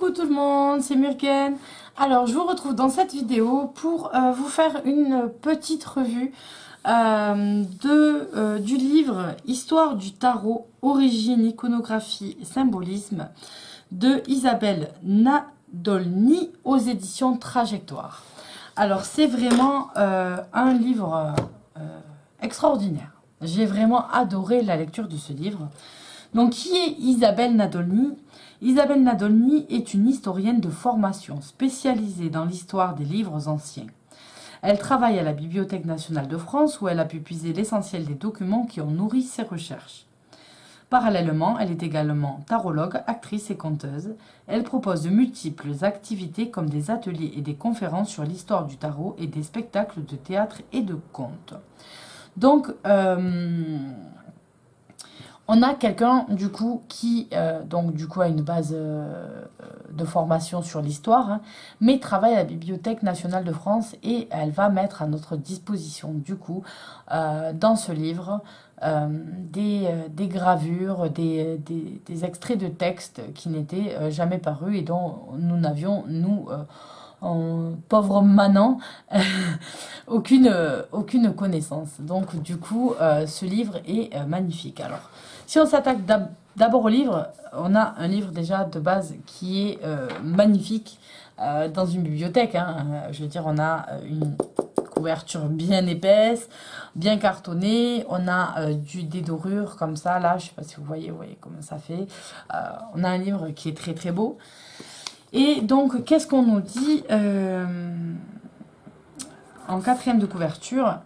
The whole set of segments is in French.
Coucou tout le monde, c'est Murgen. Alors je vous retrouve dans cette vidéo pour vous faire une petite revue du livre Histoire du tarot, origine, iconographie et symbolisme de Isabelle Nadolny aux éditions Trajectoire. Alors c'est vraiment un livre extraordinaire. J'ai vraiment adoré la lecture de ce livre. Donc qui est Isabelle Nadolny ? Isabelle Nadolny est une historienne de formation spécialisée dans l'histoire des livres anciens. Elle travaille à la Bibliothèque nationale de France où elle a pu puiser l'essentiel des documents qui ont nourri ses recherches. Parallèlement, elle est également tarologue, actrice et conteuse. Elle propose de multiples activités comme des ateliers et des conférences sur l'histoire du tarot et des spectacles de théâtre et de contes. Donc, on a quelqu'un du coup qui a une base de formation sur l'histoire, hein, mais travaille à la Bibliothèque nationale de France et elle va mettre à notre disposition du coup dans ce livre des gravures, des extraits de textes qui n'étaient jamais parus et dont nous n'avions, en pauvre manant, aucune connaissance. Donc du coup, ce livre est magnifique. Alors, si on s'attaque d'abord au livre, on a un livre déjà de base qui est magnifique dans une bibliothèque. Hein. Je veux dire, on a une couverture bien épaisse, bien cartonnée. On a des dorures comme ça. Là, je ne sais pas si vous voyez comment ça fait. On a un livre qui est très très beau. Et donc, qu'est-ce qu'on nous dit en quatrième de couverture?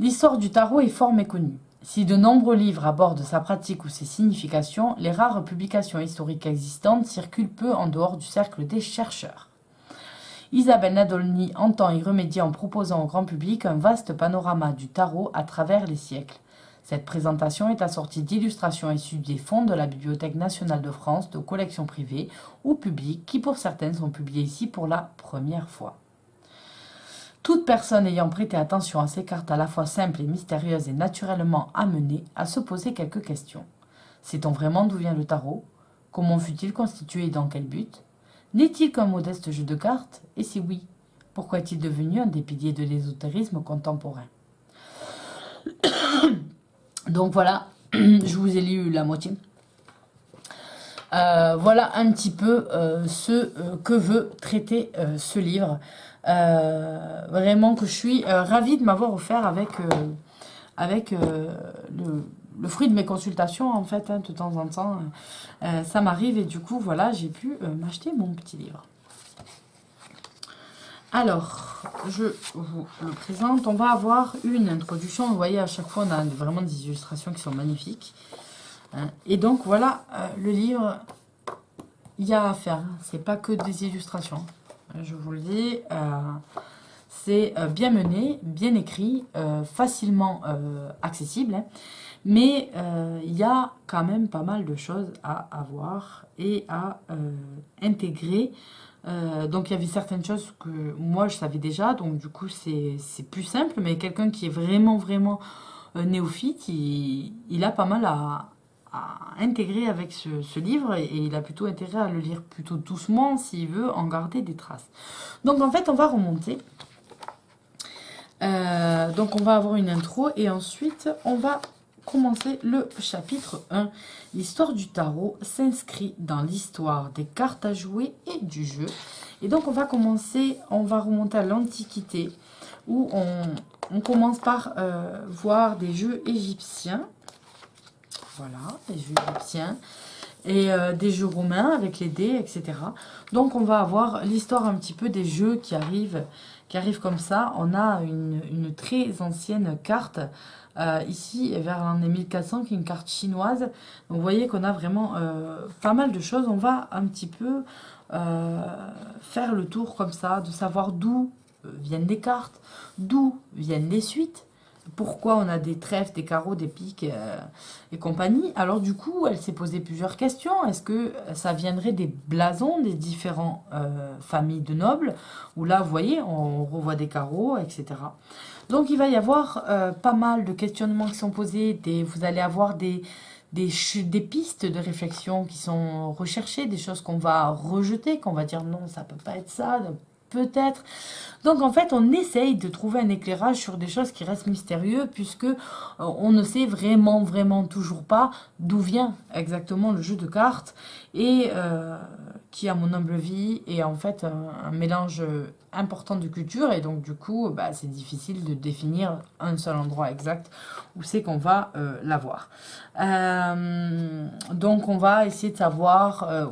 L'histoire du tarot est fort méconnue. Si de nombreux livres abordent sa pratique ou ses significations, les rares publications historiques existantes circulent peu en dehors du cercle des chercheurs. Isabelle Nadolny entend y remédier en proposant au grand public un vaste panorama du tarot à travers les siècles. Cette présentation est assortie d'illustrations issues des fonds de la Bibliothèque nationale de France, de collections privées ou publiques qui pour certaines sont publiées ici pour la première fois. Toute personne ayant prêté attention à ces cartes à la fois simples et mystérieuses est naturellement amenée à se poser quelques questions. Sait-on vraiment d'où vient le tarot? Comment fut-il constitué et dans quel but? N'est-il qu'un modeste jeu de cartes? Et si oui, pourquoi est-il devenu un des piliers de l'ésotérisme contemporain? Donc voilà, je vous ai lu la moitié. Voilà un petit peu ce que veut traiter ce livre. Vraiment que je suis ravie de m'avoir offert avec le fruit de mes consultations en fait, hein, de temps en temps. Ça m'arrive et du coup, voilà, j'ai pu m'acheter mon petit livre. Alors, je vous le présente. On va avoir une introduction. Vous voyez, à chaque fois, on a vraiment des illustrations qui sont magnifiques. Et donc, voilà le livre. Il y a à faire. C'est pas que des illustrations. Je vous le dis. C'est bien mené, bien écrit, facilement accessible. Hein, mais il y a quand même pas mal de choses à avoir et à intégrer. Donc il y avait certaines choses que moi je savais déjà, donc du coup c'est plus simple, mais quelqu'un qui est vraiment néophyte, il a pas mal à intégrer avec ce livre et il a plutôt intérêt à le lire plutôt doucement s'il veut en garder des traces. Donc en fait on va remonter, donc on va avoir une intro et ensuite on va commencer le chapitre 1. L'histoire du tarot s'inscrit dans l'histoire des cartes à jouer et du jeu. Et donc on va remonter à l'Antiquité où on commence par voir des jeux égyptiens. Voilà, les jeux égyptiens. Et des jeux romains avec les dés, etc. Donc on va avoir l'histoire un petit peu des jeux qui arrivent comme ça. On a une très ancienne carte ici vers l'année 1400 qui est une carte chinoise. Donc vous voyez qu'on a vraiment pas mal de choses. On va un petit peu faire le tour comme ça, de savoir d'où viennent les cartes, d'où viennent les suites. Pourquoi on a des trèfles, des carreaux, des piques et compagnie. Alors du coup, elle s'est posé plusieurs questions. Est-ce que ça viendrait des blasons des différentes familles de nobles? Où là, vous voyez, on revoit des carreaux, etc. Donc il va y avoir pas mal de questionnements qui sont posés. Vous allez avoir des des pistes de réflexion qui sont recherchées, des choses qu'on va rejeter, qu'on va dire non, ça peut pas être ça, peut-être. Donc en fait, on essaye de trouver un éclairage sur des choses qui restent mystérieuses puisque on ne sait vraiment toujours pas d'où vient exactement le jeu de cartes et qui, à mon humble avis, est en fait un mélange important de cultures et donc du coup, bah, c'est difficile de définir un seul endroit exact où c'est qu'on va l'avoir. Donc on va essayer de savoir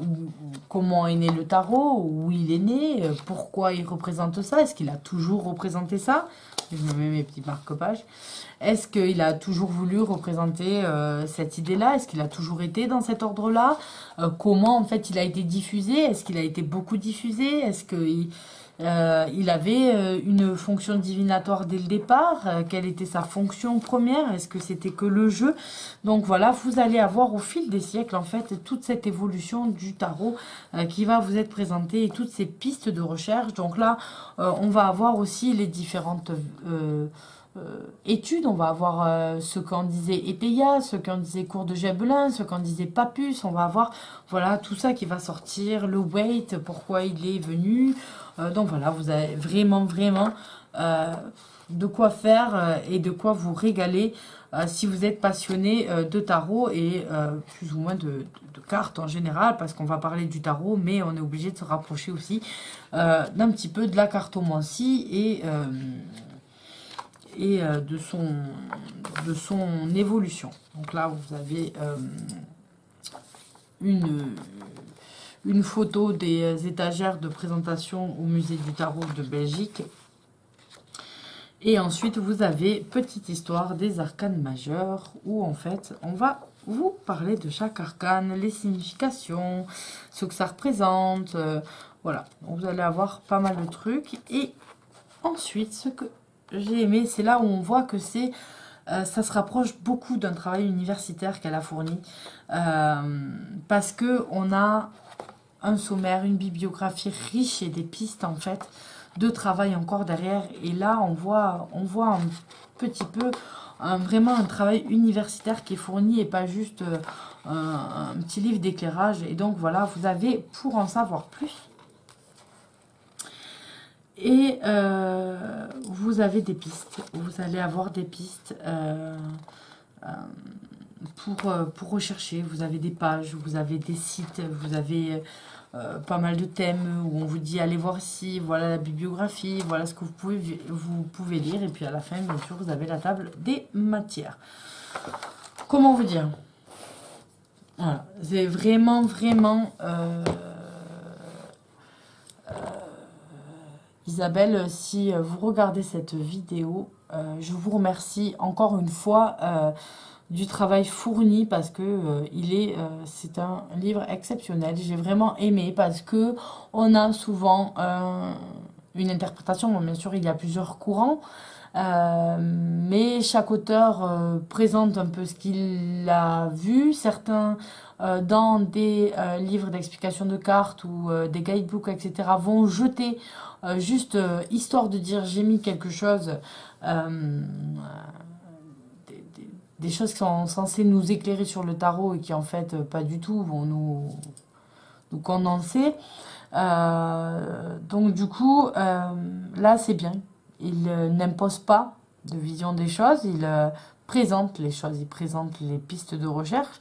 comment est né le tarot, où il est né, pourquoi il représente ça, est-ce qu'il a toujours représenté ça? Je me mets mes petits marque-pages. Est-ce qu'il a toujours voulu représenter cette idée-là? Est-ce qu'il a toujours été dans cet ordre-là? Comment en fait il a été diffusé? Est-ce qu'il a été beaucoup diffusé? Est-ce qu'il il avait une fonction divinatoire dès le départ? Quelle était sa fonction première? Est-ce que c'était que le jeu? Donc voilà, vous allez avoir au fil des siècles en fait toute cette évolution du tarot qui va vous être présentée et toutes ces pistes de recherche. Donc là, on va avoir aussi les différentes études. On va avoir ce qu'en disait Eteia, ce qu'en disait Cour de Gébelin, ce qu'en disait Papus. On va avoir voilà tout ça qui va sortir, le weight, pourquoi il est venu. Donc voilà, vous avez vraiment de quoi faire et de quoi vous régaler si vous êtes passionné de tarot et plus ou moins de cartes en général, parce qu'on va parler du tarot, mais on est obligé de se rapprocher aussi d'un petit peu de la cartomancie et de son évolution. Donc là, vous avez une photo des étagères de présentation au musée du tarot de Belgique. Et ensuite, vous avez petite histoire des arcanes majeurs, où en fait, on va vous parler de chaque arcane, les significations, ce que ça représente. Voilà, donc vous allez avoir pas mal de trucs. Et ensuite, ce que j'ai aimé, c'est là où on voit que c'est ça se rapproche beaucoup d'un travail universitaire qu'elle a fourni. Parce que on a un sommaire, une bibliographie riche et des pistes en fait de travail encore derrière. Et là, on voit un petit peu vraiment un travail universitaire qui est fourni et pas juste un petit livre d'éclairage. Et donc voilà, vous avez pour en savoir plus. Et vous avez des pistes, vous allez avoir des pistes pour rechercher. Vous avez des pages, vous avez des sites, vous avez pas mal de thèmes où on vous dit allez voir ici, voilà la bibliographie, voilà ce que vous pouvez lire. Et puis à la fin, bien sûr, vous avez la table des matières. Comment vous dire? Voilà, c'est vraiment Isabelle, si vous regardez cette vidéo, je vous remercie encore une fois du travail fourni parce que c'est un livre exceptionnel. J'ai vraiment aimé parce que on a souvent une interprétation. Bon, bien sûr, il y a plusieurs courants, mais chaque auteur présente un peu ce qu'il a vu. Certains dans des livres d'explication de cartes ou des guidebooks, etc., vont jeter juste histoire de dire j'ai mis quelque chose, des choses qui sont censées nous éclairer sur le tarot et qui en fait pas du tout vont nous condenser. Donc du coup, là c'est bien. Il n'impose pas de vision des choses, il présente les choses, il présente les pistes de recherche.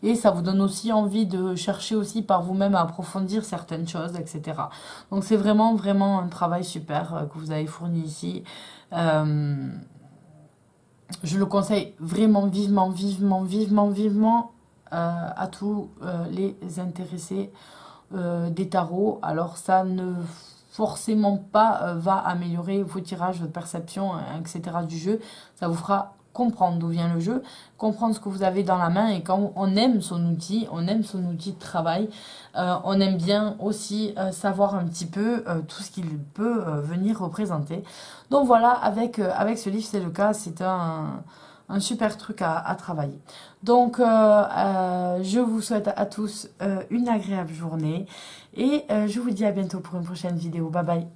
Et ça vous donne aussi envie de chercher aussi par vous-même à approfondir certaines choses, etc. Donc c'est vraiment un travail super que vous avez fourni ici. Je le conseille vraiment vivement à tous les intéressés des tarots. Alors ça ne forcément pas va améliorer vos tirages, votre perception, etc. du jeu. Ça vous fera comprendre d'où vient le jeu, comprendre ce que vous avez dans la main. Et quand on aime son outil, de travail, on aime bien aussi savoir un petit peu tout ce qu'il peut venir représenter. Donc voilà, avec ce livre, c'est le cas, c'est un super truc à travailler. Donc je vous souhaite à tous une agréable journée et je vous dis à bientôt pour une prochaine vidéo. Bye bye.